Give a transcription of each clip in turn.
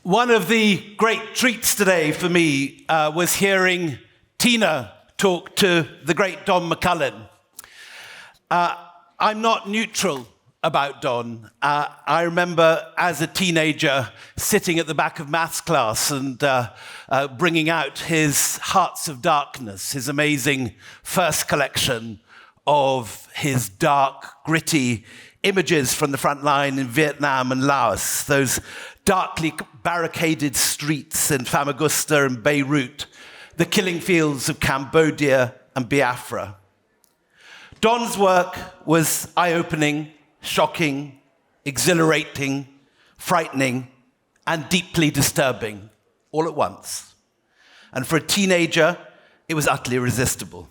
One of the great treats today for me was hearing Tina talk to the great Don McCullin. I'm not neutral about Don. I remember as a teenager sitting at the back of maths class and bringing out his Hearts of Darkness, his amazing first collection of his dark, gritty images from the front line in Vietnam and Laos, those darkly barricaded streets in Famagusta and Beirut, the killing fields of Cambodia and Biafra. Don's work was eye-opening, shocking, exhilarating, frightening, and deeply disturbing, all at once. And for a teenager, it was utterly irresistible.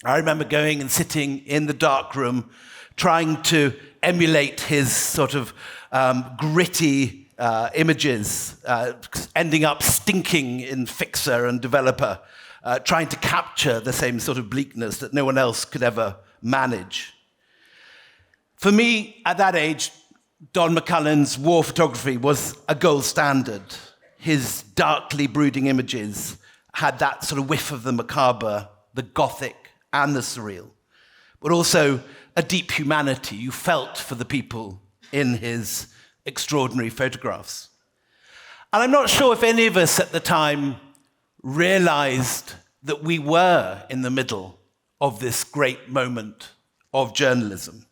I remember going and sitting in the dark room, trying to emulate his sort of gritty images, ending up stinking in Fixer and Developer, trying to capture the same sort of bleakness that no one else could ever manage. For me, at that age, Don McCullin's war photography was a gold standard. His darkly brooding images had that sort of whiff of the macabre, the gothic, and the surreal, but also a deep humanity you felt for the people in his extraordinary photographs. And I'm not sure if any of us at the time realized that we were in the middle of this great moment of journalism.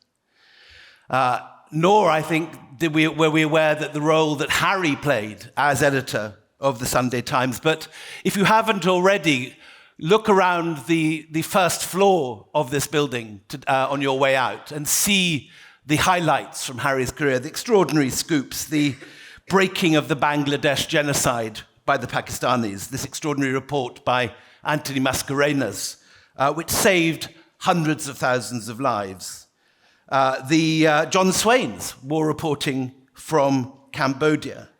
Nor, I think, were we aware that the role that Harry played as editor of the Sunday Times. But if you haven't already, look around the first floor of this building on your way out and see the highlights from Harry's career, the extraordinary scoops, the breaking of the Bangladesh genocide by the Pakistanis, this extraordinary report by Anthony Mascarenhas, which saved hundreds of thousands of lives. The John Swain's war reporting from Cambodia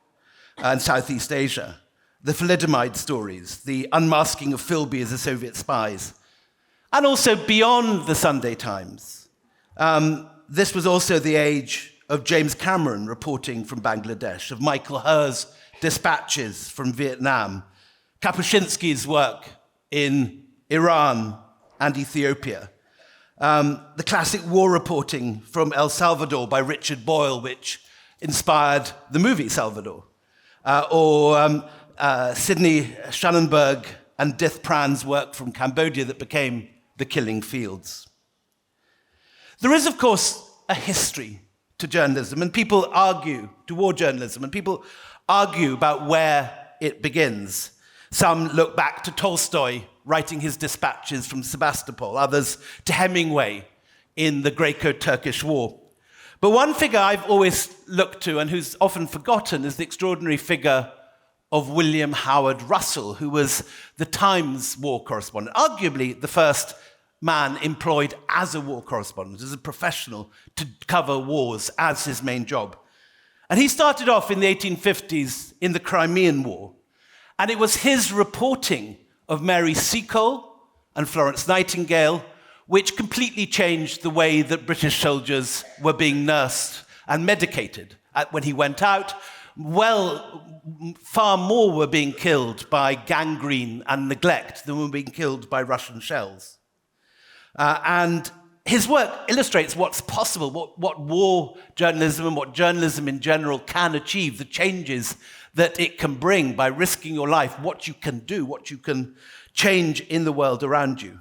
and Southeast Asia. The thalidomide stories, the unmasking of Philby as the Soviet spies, and also beyond the Sunday Times. This was also the age of James Cameron reporting from Bangladesh, of Michael Herr's dispatches from Vietnam, Kapuscinski's work in Iran and Ethiopia, the classic war reporting from El Salvador by Richard Boyle, which inspired the movie Salvador, or Sidney Schallenberg and Dith Pran's work from Cambodia that became The Killing Fields. There is, of course, a history to journalism, and people argue, to war journalism, and people argue about where it begins. Some look back to Tolstoy writing his dispatches from Sebastopol, others to Hemingway in the Greco-Turkish War. But one figure I've always looked to and who's often forgotten is the extraordinary figure of William Howard Russell, who was the Times war correspondent, arguably the first man employed as a war correspondent, as a professional, to cover wars as his main job. And he started off in the 1850s in the Crimean War, and it was his reporting of Mary Seacole and Florence Nightingale which completely changed the way that British soldiers were being nursed and medicated. When he went out, far more were being killed by gangrene and neglect than were being killed by Russian shells. And his work illustrates what's possible, what war journalism and what journalism in general can achieve, the changes that it can bring by risking your life, what you can do, what you can change in the world around you.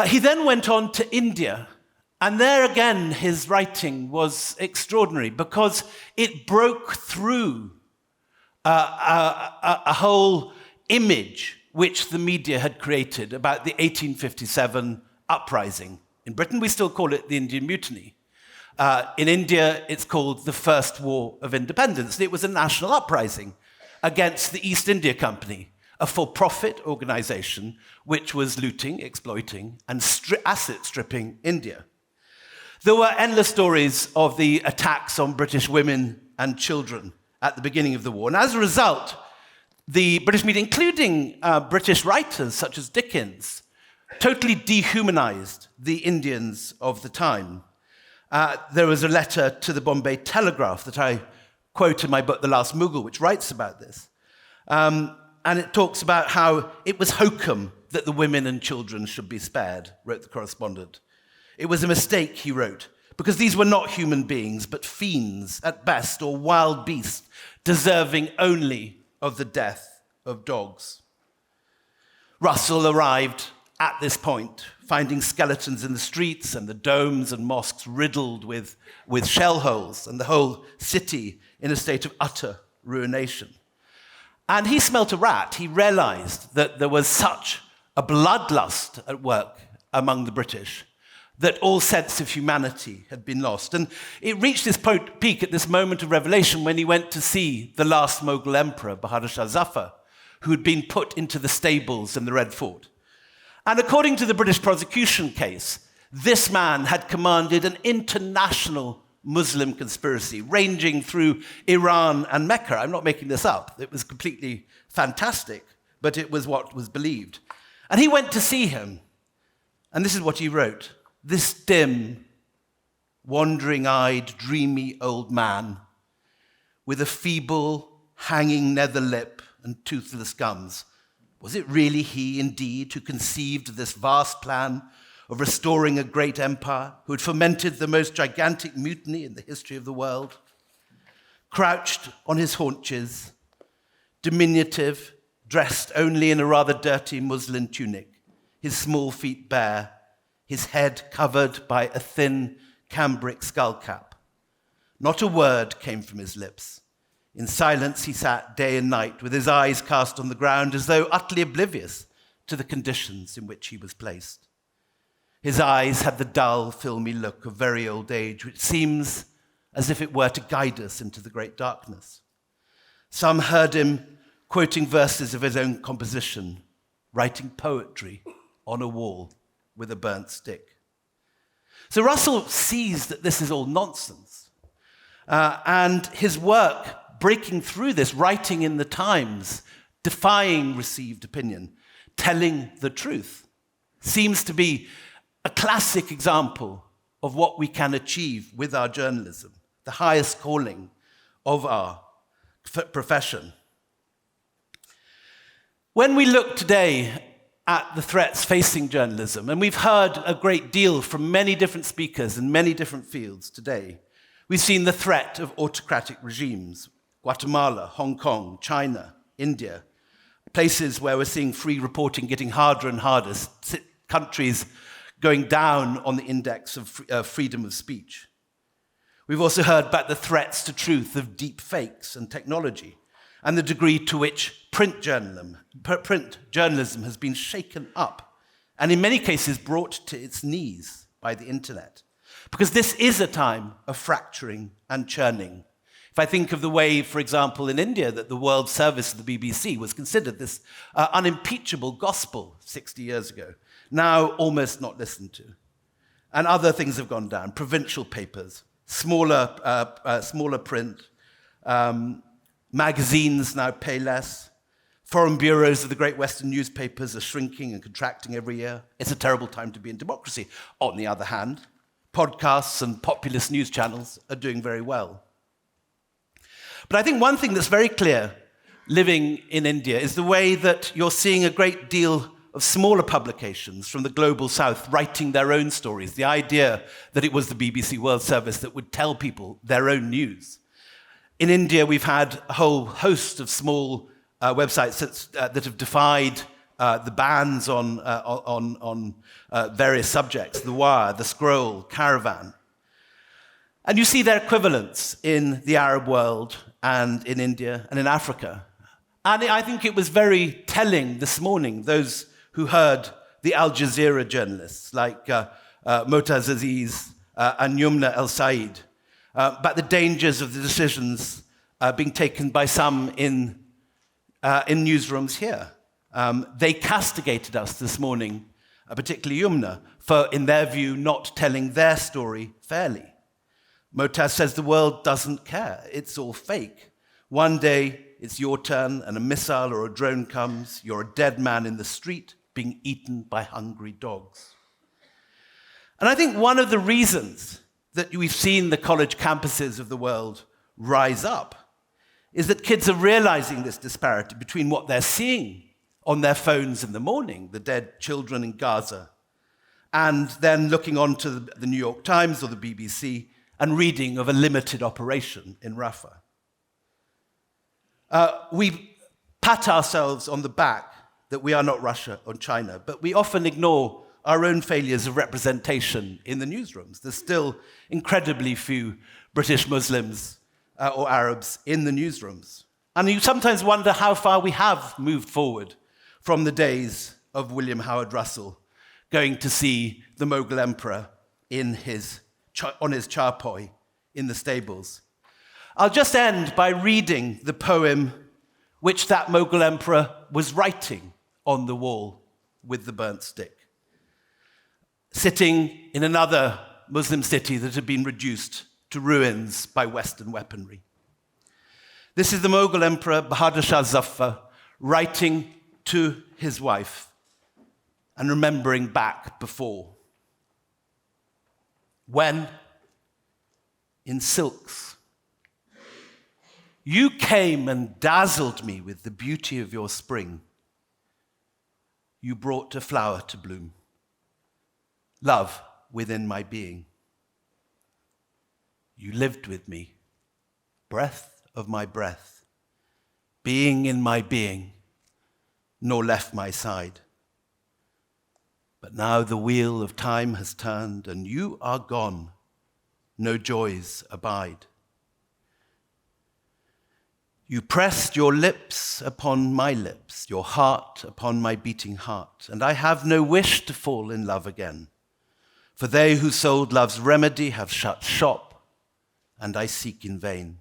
He then went on to India, and there again his writing was extraordinary because it broke through a whole image which the media had created about the 1857 uprising. In Britain, we still call it the Indian Mutiny. In India, it's called the First War of Independence. It was a national uprising against the East India Company, a for-profit organization which was looting, exploiting, and asset stripping India. There were endless stories of the attacks on British women and children at the beginning of the war. And as a result, the British media, including British writers such as Dickens, totally dehumanized the Indians of the time. There was a letter to the Bombay Telegraph that I quote in my book, The Last Mughal, which writes about this. And it talks about how it was hokum that the women and children should be spared, wrote the correspondent. It was a mistake, he wrote, because these were not human beings, but fiends at best, or wild beasts, deserving only of the death of dogs. Russell arrived at this point, finding skeletons in the streets and the domes and mosques riddled with shell holes, and the whole city in a state of utter ruination. And he smelt a rat. He realized that there was such a bloodlust at work among the British that all sense of humanity had been lost. And it reached this peak at this moment of revelation when he went to see the last Mughal emperor, Bahadur Shah Zafar, who had been put into the stables in the Red Fort. And according to the British prosecution case, this man had commanded an international Muslim conspiracy ranging through Iran and Mecca. I'm not making this up. It was completely fantastic, but it was what was believed. And he went to see him, and this is what he wrote. This dim, wandering-eyed, dreamy old man with a feeble, hanging nether lip and toothless gums. Was it really he, indeed, who conceived this vast plan of restoring a great empire, who had fomented the most gigantic mutiny in the history of the world? Crouched on his haunches, diminutive, dressed only in a rather dirty muslin tunic, his small feet bare, his head covered by a thin cambric skullcap. Not a word came from his lips. In silence he sat day and night, with his eyes cast on the ground as though utterly oblivious to the conditions in which he was placed. His eyes had the dull, filmy look of very old age, which seems as if it were to guide us into the great darkness. Some heard him quoting verses of his own composition, writing poetry on a wall with a burnt stick. So Russell sees that this is all nonsense. And his work, breaking through this, writing in the Times, defying received opinion, telling the truth, seems to be a classic example of what we can achieve with our journalism, the highest calling of our profession. When we look today at the threats facing journalism, and we've heard a great deal from many different speakers in many different fields today, we've seen the threat of autocratic regimes, Guatemala, Hong Kong, China, India, places where we're seeing free reporting getting harder and harder, countries going down on the index of freedom of speech. We've also heard about the threats to truth of deep fakes and technology, and the degree to which print journalism has been shaken up, and in many cases brought to its knees by the internet. Because this is a time of fracturing and churning. If I think of the way, for example, in India, that the World Service of the BBC was considered this unimpeachable gospel 60 years ago, now almost not listened to. And other things have gone down. Provincial papers, smaller print, magazines now pay less. Foreign bureaus of the great Western newspapers are shrinking and contracting every year. It's a terrible time to be in democracy. On the other hand, podcasts and populist news channels are doing very well. But I think one thing that's very clear living in India is the way that you're seeing a great deal of smaller publications from the global south writing their own stories. The idea that it was the BBC World Service that would tell people their own news. In India, we've had a whole host of small websites that have defied the bans on various subjects, The Wire, The Scroll, Caravan. And you see their equivalents in the Arab world and in India and in Africa. And I think it was very telling this morning, those who heard the Al Jazeera journalists like Motaz Aziz and Yumna El Said about the dangers of the decisions being taken by some in newsrooms here. They castigated us this morning, particularly Yumna, for, in their view, not telling their story fairly. Motaz says the world doesn't care. It's all fake. One day, it's your turn, and a missile or a drone comes. You're a dead man in the street being eaten by hungry dogs. And I think one of the reasons that we've seen the college campuses of the world rise up is that kids are realizing this disparity between what they're seeing on their phones in the morning, the dead children in Gaza, and then looking on to the New York Times or the BBC and reading of a limited operation in Rafah. We pat ourselves on the back that we are not Russia or China, but we often ignore our own failures of representation in the newsrooms. There's still incredibly few British Muslims or Arabs in the newsrooms. And you sometimes wonder how far we have moved forward from the days of William Howard Russell going to see the Mughal emperor on his charpoy in the stables. I'll just end by reading the poem which that Mughal emperor was writing on the wall with the burnt stick, sitting in another Muslim city that had been reduced to ruins by Western weaponry. This is the Mughal emperor Bahadur Shah Zafar writing to his wife and remembering back before, when, in silks, you came and dazzled me with the beauty of your spring. You brought a flower to bloom, love within my being. You lived with me, breath of my breath, being in my being, nor left my side. But now the wheel of time has turned, and you are gone, no joys abide. You pressed your lips upon my lips, your heart upon my beating heart, and I have no wish to fall in love again. For they who sold love's remedy have shut shop, and I seek in vain.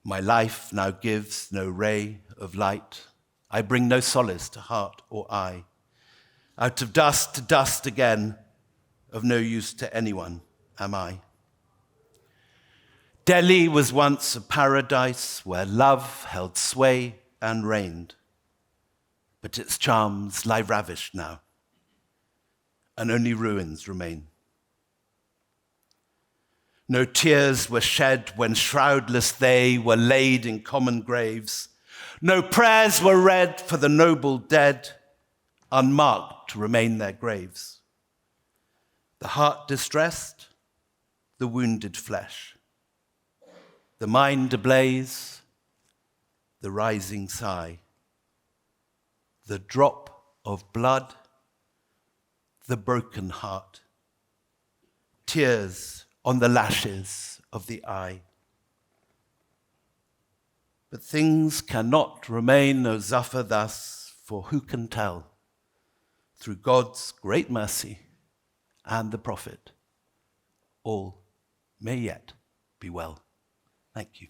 My life now gives no ray of light. I bring no solace to heart or eye. Out of dust to dust again, of no use to anyone am I. Delhi was once a paradise where love held sway and reigned, but its charms lie ravished now, and only ruins remain. No tears were shed when shroudless they were laid in common graves. No prayers were read for the noble dead, unmarked remain their graves. The heart distressed, the wounded flesh, the mind ablaze, the rising sigh, the drop of blood, the broken heart, tears on the lashes of the eye. But things cannot remain, O Zafar, thus, for who can tell? Through God's great mercy and the prophet, all may yet be well. Thank you.